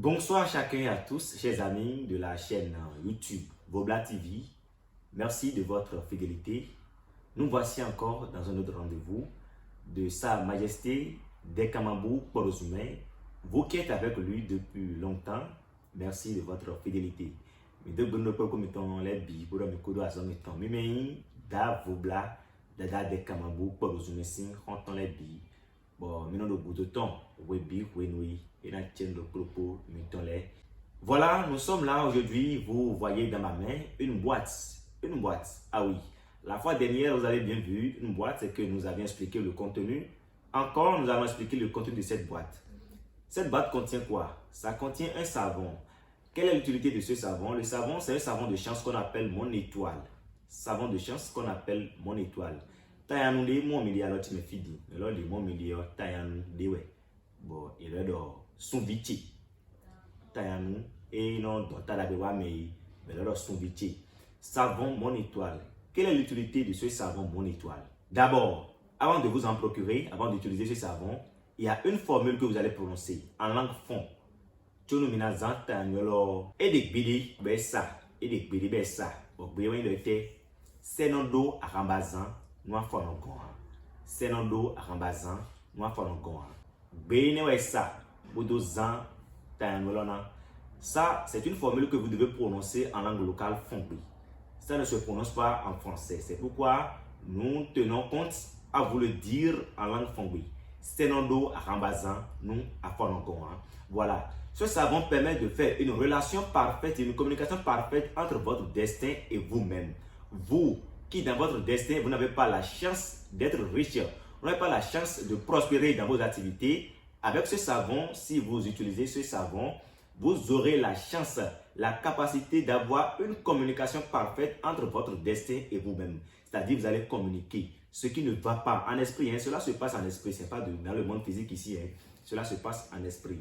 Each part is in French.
Bonsoir à chacun et à tous, chers amis de la chaîne YouTube Vobla TV. Merci de votre fidélité. Nous voici encore dans un autre rendez-vous de Sa Majesté Dekamabou Porozumé. Vous qui êtes avec lui depuis longtemps, merci de votre fidélité. Mais de bonnes peu comme étant les billes pour me couper à son étant. Mais da Vobla, da Dekamabou Porozumé, sing, entend les billes. Bon, maintenant le bout de temps, oui, oui, et la tienne de propos, mettons-les. Voilà, nous sommes là aujourd'hui. Vous voyez dans ma main une boîte. Une boîte. Ah oui, la fois dernière, vous avez bien vu une boîte, c'est que nous avions expliqué le contenu. Encore, nous avons expliqué le contenu de cette boîte. Cette boîte contient quoi? Ça contient un savon. Quelle est l'utilité de ce savon? Le savon, c'est un savon de chance qu'on appelle mon étoile. Savon de chance qu'on appelle mon étoile. Tayanu de mon milliard alors tu me fidi. Alors les mon milliard tayanu de ouais. Bon, il est dans son viti. Tayanu et non dans ta la bewa mais alors son viti. Savon mon étoile. Quelle est l'utilité de ce savon mon étoile? D'abord, avant de vous en procurer, avant d'utiliser ce savon, il y a une formule que vous allez prononcer en langue fond. Tu nous minas zantanyolo et des bidi bessa et des bidi bessa. Au béoin de été, c'est non do à rambazan. Nous avons c'est non do à rambazan. Nous avons ça, ça, c'est une formule que vous devez prononcer en langue locale fongbi. Ça ne se prononce pas en français. C'est pourquoi nous tenons compte à vous le dire en langue fongbi. C'est non do à rambazan. Nous avons voilà. Ce savon permet de faire une relation parfaite, une communication parfaite entre votre destin et vous-même. Vous qui dans votre destin, vous n'avez pas la chance d'être riche, vous n'avez pas la chance de prospérer dans vos activités. Avec ce savon, si vous utilisez ce savon, vous aurez la chance, la capacité d'avoir une communication parfaite entre votre destin et vous-même. C'est-à-dire, vous allez communiquer ce qui ne va pas en esprit. Hein. Cela se passe en esprit, ce n'est pas dans le monde physique ici. Hein. Cela se passe en esprit.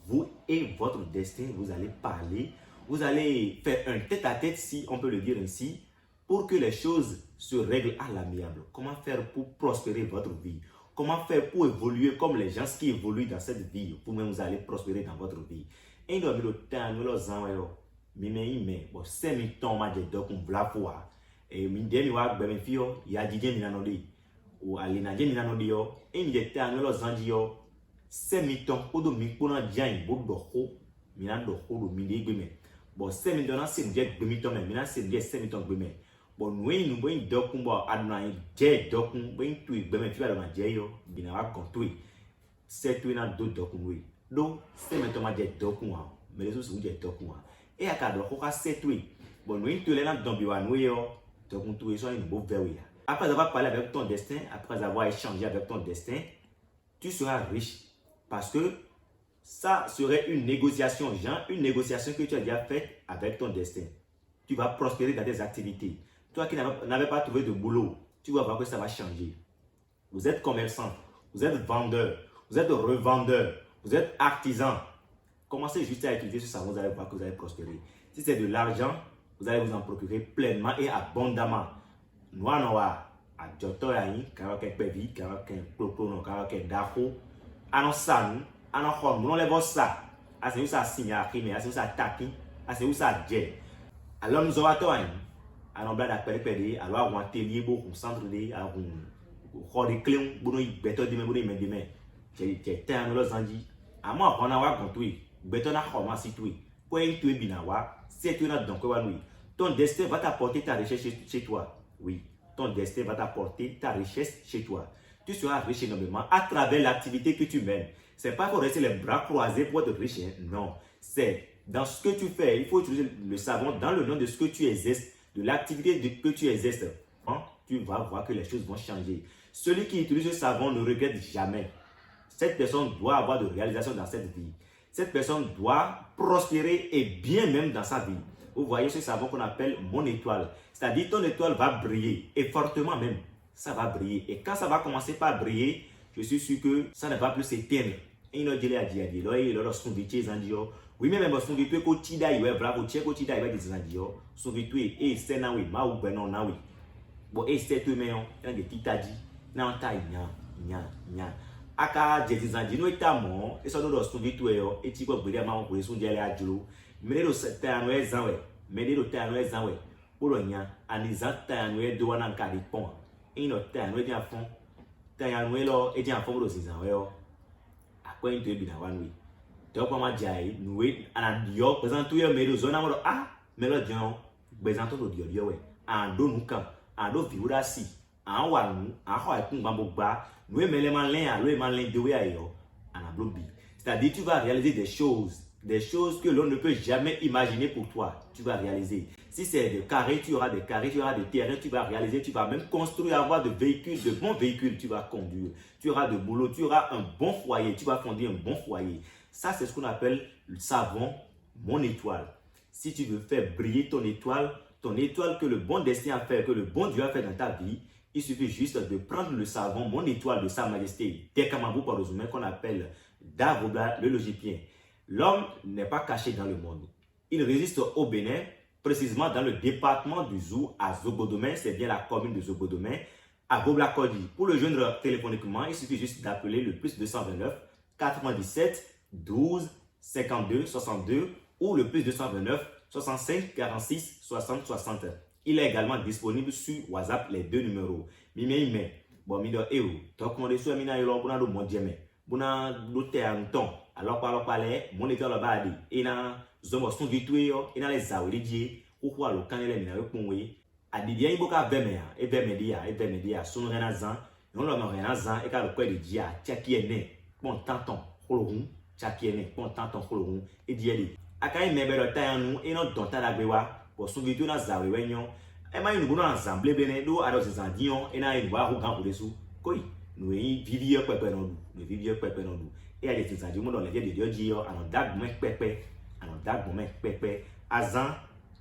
Vous et votre destin, vous allez parler, vous allez faire un tête-à-tête, si on peut le dire ainsi, pour que les choses se règlent à l'amiable. Comment faire pour prospérer votre vie? Comment faire pour évoluer comme les gens qui évoluent dans cette vie? Vous-même, vous allez prospérer dans votre vie. Et nous avons le temps, nous avons bon, c'est mi temps, ma de donc on voit. Et mi demi wa ben fio, ya didé mi nanodi. Ou alina demi nanodi yo. Et mi de temps, nous avons dit yo. C'est mi temps, pour de mi pour un dian, beaucoup de ho, mi nan de ho, mi de gbeme. Bon, c'est mi donnant, c'est mi de gbeme temps, mais mi nan c'est mi temps gbeme. Bon, nous voyons dokun bo aduna je dokun voyons tout ben fi ala ma je yo bina wa kon tout c'est tout na do dokun oui do c'est maintenant ma je dokun wa mais les autres je dokun wa et aka do ko ka c'est tout bon nous tout les na dombi wa nous yo dokun tout so une beau verre après avoir parlé avec ton destin, après avoir échangé avec ton destin, tu seras riche parce que ça serait une négociation, genre une négociation que tu as déjà faite avec ton destin. Tu vas prospérer dans tes activités. Toi qui n'avais pas trouvé de boulot, tu vas voir que ça va changer. Vous êtes commerçant, vous êtes vendeur, vous êtes revendeur, vous êtes artisan. Commencez juste à utiliser ce savon, vous allez voir que vous allez prospérer. Si c'est de l'argent, vous allez vous en procurer pleinement et abondamment. Noir, à Joto Yahi, Karaké Pevi, Karaké Proprono, Karaké Dako, Anosan, Anohon, nous les voit ça. C'est où ça signe à Krime, c'est où ça taki, c'est où ça jet. Alors nous avons toi. Alors là d'après pédé alors un atelier beau un centre de à un des clés bon il béton de même de demain c'est terre nous los andi à moi on a wa contour béton na comment si tout quoi tu bien wa c'est tu na donc wa oui ton destin va t'apporter ta richesse chez toi oui ton destin va t'apporter ta richesse chez toi tu seras riche énormément à travers l'activité que tu mènes c'est pas pour rester les bras croisés pour être riche hein? Non c'est dans ce que tu fais il faut utiliser le savon dans le nom de ce que tu exerces de l'activité que tu exerces, tu vas voir que les choses vont changer. Celui qui utilise ce savon ne regrette jamais. Cette personne doit avoir de réalisation dans cette vie. Cette personne doit prospérer et bien même dans sa vie. Vous voyez ce savon qu'on appelle mon étoile. C'est-à-dire ton étoile va briller et fortement même. Ça va briller. Et quand ça va commencer par briller, je suis sûr que ça ne va plus s'éteindre. Et il a dit à dire, il a son métier, oui, mais même son vitu ko tida iwe bravo tie ko tida iwe disandio son vitu e se na we ma u gbe no na we bo e se tu me on de titaji na on ta nya aka jetizan dino etamo e so do sun vitu e o e ti ko gbede ma ko sun jele ajuro me do ta no ezan we me do ta no ezan we polo nya ani za ta no e do wana nka di pon e no ta no e di afon ta ya no e lo e di afon do sizan we o akwen to e bi na wan we to pa ma jai no we ana dio present to ye me do zona mo ah me lo jan present to dio dio we an do nu kan an do viura si an wa nu an ho ikun gba mo gba no e mele man len a lo e man len de we ayo ana blobi. C'est-à-dire tu vas réaliser des choses que l'on ne peut jamais imaginer pour toi, tu vas réaliser. Si c'est des carrés, tu auras des carrés, tu auras des terrains, tu vas réaliser, tu vas même construire, avoir de véhicules, de bons véhicules, tu vas conduire. Tu auras de boulot, tu auras un bon foyer, tu vas fonder un bon foyer. Ça, c'est ce qu'on appelle le savon, mon étoile. Si tu veux faire briller ton étoile que le bon destin a fait, que le bon Dieu a fait dans ta vie, il suffit juste de prendre le savon, mon étoile de Sa Majesté, Dekamabou Parozoumen, qu'on appelle Davobla le logipien. L'homme n'est pas caché dans le monde. Il résiste au Bénin, précisément dans le département du Zou à Zogodomé, c'est bien la commune de Zogodomé, à Gobla-Kodi. Pour le joindre téléphoniquement, il suffit juste d'appeler le plus 229 97 12 52 62 ou le plus 229 65 46 60 60. Il est également disponible sur WhatsApp, les deux numéros. Mime, bon, mido euro, donc on reçoit mina yolo buna do modjeme, buna do te anton, alors parler, mon étoile là-bas dit, et na zomo son vituyo, et na les zawidi, ou quoi le canele mina yo ponwe, a dit bien iboka vemea, et vemedia, son renazan, non le renazan, et car le quoi de dia, tchakiene, bon tanton, holorun, tchakiene, bon tanton, holorun, et dieli. Akai mebe do tayanu, et non donta la bewa, pour son vituyo na zawe nyon. Et moi, nous avons ensemble, nous avons des andions, et nous avons un grand dessous. Nous vivons pépé non nous vivons pépé non nous. Et à des andions, dans les vieux de Dieu, à nos dagues, moment pépé, à nos dagues, moment pépé, à zan,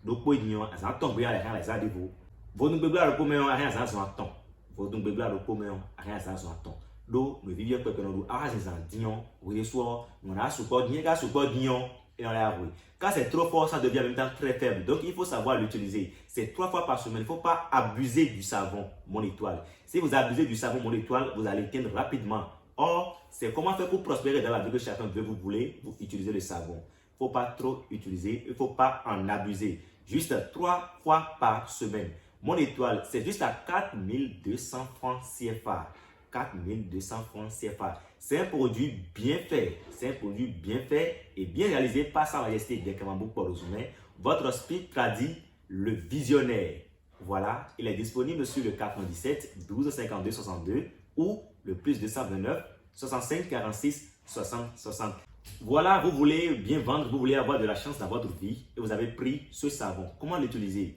nous poignons, à zan tomber à la fin, les adivos. Vous nous bébés à le commun, à rien à son temps. Vous nous bébés à le commun, à rien à son temps. Nous vivons pépé non nous, à des andions, vous les soirs, nous avons support, n'y a pas support d'ignon. Et on l'a avoué. Quand c'est trop fort, ça devient en même temps très faible. Donc, il faut savoir l'utiliser. C'est 3 fois par semaine. Il ne faut pas abuser du savon, mon étoile. Si vous abusez du savon, mon étoile, vous allez éteindre rapidement. Or, c'est comment faire pour prospérer dans la vie que chacun veut. Vous voulez, vous utilisez le savon. Il ne faut pas trop utiliser. Il ne faut pas en abuser. Juste 3 fois par semaine. Mon étoile, c'est juste à 4200 francs CFA. 4200 francs CFA. C'est un produit bien fait. C'est un produit bien fait et bien réalisé par Sa Majesté Dekamabou Parozoumen. Votre speed traduit le visionnaire. Voilà, il est disponible sur le 97 12 52 62 ou le plus 229 65 46 60 60. Voilà, vous voulez bien vendre, vous voulez avoir de la chance dans votre vie et vous avez pris ce savon. Comment l'utiliser?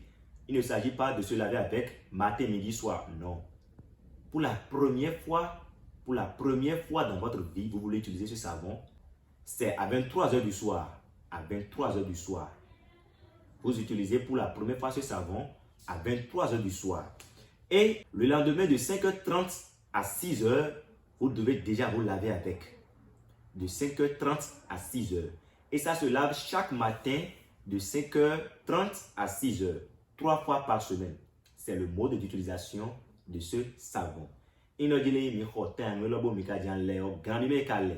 Il ne s'agit pas de se laver avec matin, midi, soir. Non. Pour la première fois dans votre vie, vous voulez utiliser ce savon, c'est à 23h du soir. À 23h du soir. Vous utilisez pour la première fois ce savon à 23h du soir. Et le lendemain de 5h30 à 6h, vous devez déjà vous laver avec. De 5h30 à 6h. Et ça se lave chaque matin de 5h30 à 6h. 3 fois par semaine. C'est le mode d'utilisation de ce savon. Il nous dit mi khotan mi lobo mi ka jan le o gan mi me ka le.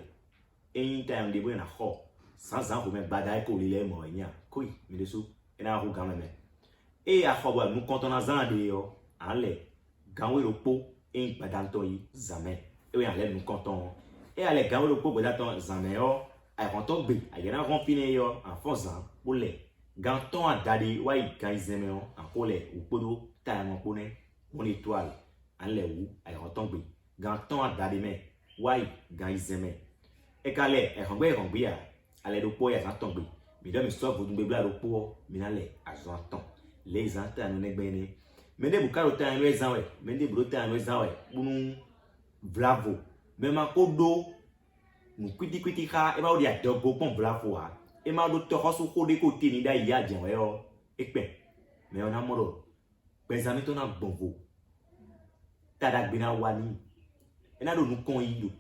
En time de bo na kho. Sans en remet badai ko li le mo nya. Koi mi de sou. Ena ru gan me. Et à kho bo nous comptons dans an de yo. En le gan we ropo en badanto yi jamais. Et oui en le nous comptons. Et à le gan we ropo badanto jamais yo. Ay konton be, ay na rompine yo en faisant pour le. Gan ton a dadi wa yi gan zeme yo en ko le ou podo ta mon kone mon étoile. En le ou ay rotombe gan ton a dadi me wai gan izeme e kale e rongbe ya ale do po ya gan tombe mi do mi so vodun bebla do po mi na le azon ton les anta no negbe ni me de bukaro ta no ezan we me de bro ta no ezan we bunu bravo me ma ko do mu kwiti ka e ba o dia dogo pon bravo ha e ma do to hosu ko de ko tini da ya jen we o e pe me ona moro pezami to na bonvo Tadagbina wani. Et là, nous nous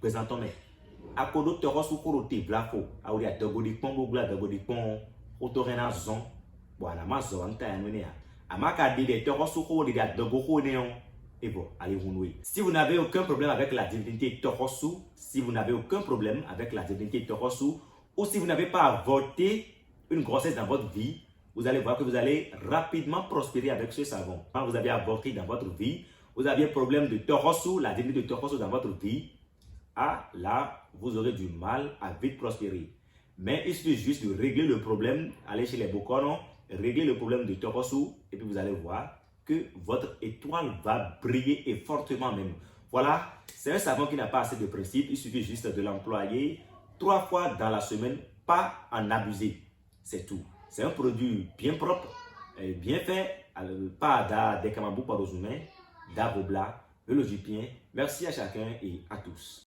présentons, mais à côté de Torosu Korote, Blafo, à où il y a Dogodi Pongo, Dogodi Pon, Autorena Zon, bon, à la maison, on t'a amené à Makadi de Torosu Korote, il y a Dogo Néon, et bon, allez vous nouer. Si vous n'avez aucun problème avec la divinité Tohosu, si vous n'avez aucun problème avec la divinité Tohosu, ou si vous n'avez pas avorté une grossesse dans votre vie, vous allez voir que vous allez rapidement prospérer avec ce savon. Quand vous avez avorté dans votre vie, vous avez un problème de Tohosu, la divinité de Tohosu dans votre vie, ah là, vous aurez du mal à vite prospérer. Mais il suffit juste de régler le problème, aller chez les Bokono, régler le problème de Tohosu, et puis vous allez voir que votre étoile va briller et fortement même. Voilà, c'est un savon qui n'a pas assez de principe, il suffit juste de l'employer 3 fois dans la semaine, pas en abuser, c'est tout. C'est un produit bien propre, bien fait, pas des kamambou par aux humains, d'Arobla, le logipien. Merci à chacun et à tous.